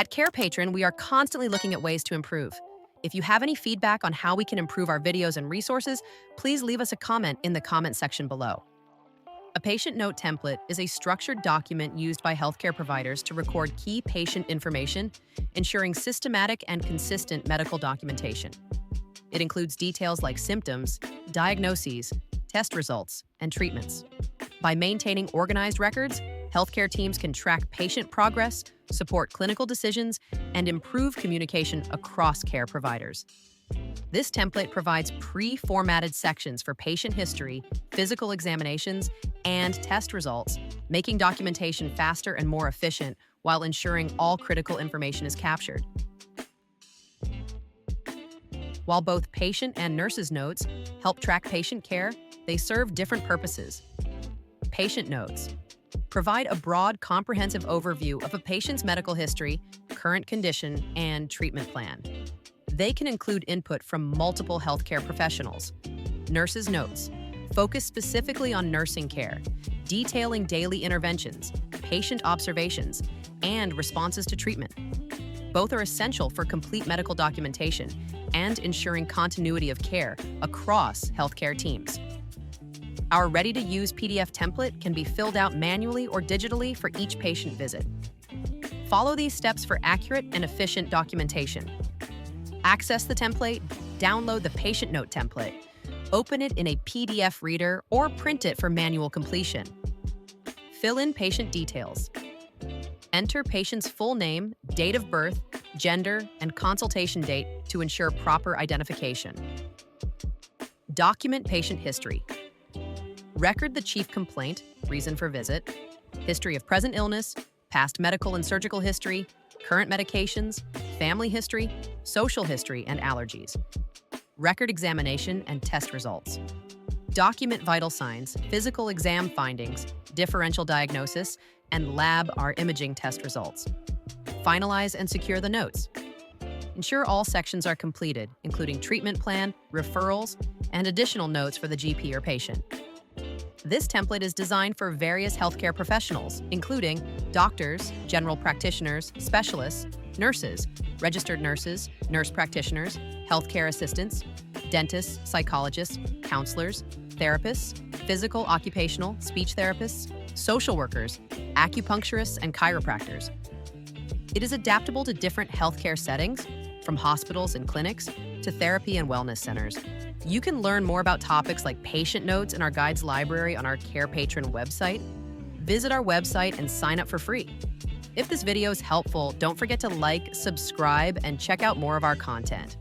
At Carepatron, we are constantly looking at ways to improve. If you have any feedback on how we can improve our videos and resources, please leave us a comment in the comment section below. A patient note template is a structured document used by healthcare providers to record key patient information, ensuring systematic and consistent medical documentation. It includes details like symptoms, diagnoses, test results, and treatments. By maintaining organized records, healthcare teams can track patient progress, support clinical decisions, and improve communication across care providers. This template provides pre-formatted sections for patient history, physical examinations, and test results, making documentation faster and more efficient while ensuring all critical information is captured. While both patient and nurses' notes help track patient care, they serve different purposes. Patient notes provide a broad, comprehensive overview of a patient's medical history, current condition, and treatment plan. They can include input from multiple healthcare professionals. Nurses' notes focus specifically on nursing care, detailing daily interventions, patient observations, and responses to treatment. Both are essential for complete medical documentation and ensuring continuity of care across healthcare teams. Our ready-to-use PDF template can be filled out manually or digitally for each patient visit. Follow these steps for accurate and efficient documentation. Access the template, download the patient note template, open it in a PDF reader, or print it for manual completion. Fill in patient details. Enter patient's full name, date of birth, gender, and consultation date to ensure proper identification. Document patient history. Record the chief complaint, reason for visit, history of present illness, past medical and surgical history, current medications, family history, social history, and allergies. Record examination and test results. Document vital signs, physical exam findings, differential diagnosis, and lab or imaging test results. Finalize and secure the notes. Ensure all sections are completed, including treatment plan, referrals, and additional notes for the GP or patient. This template is designed for various healthcare professionals, including doctors, general practitioners, specialists, nurses, registered nurses, nurse practitioners, healthcare assistants, dentists, psychologists, counselors, therapists, physical, occupational, speech therapists, social workers, acupuncturists, and chiropractors. It is adaptable to different healthcare settings, from hospitals and clinics to therapy and wellness centers. You can learn more about topics like patient notes in our guides library on our Carepatron website. Visit our website and sign up for free. If this video is helpful, don't forget to like, subscribe, and check out more of our content.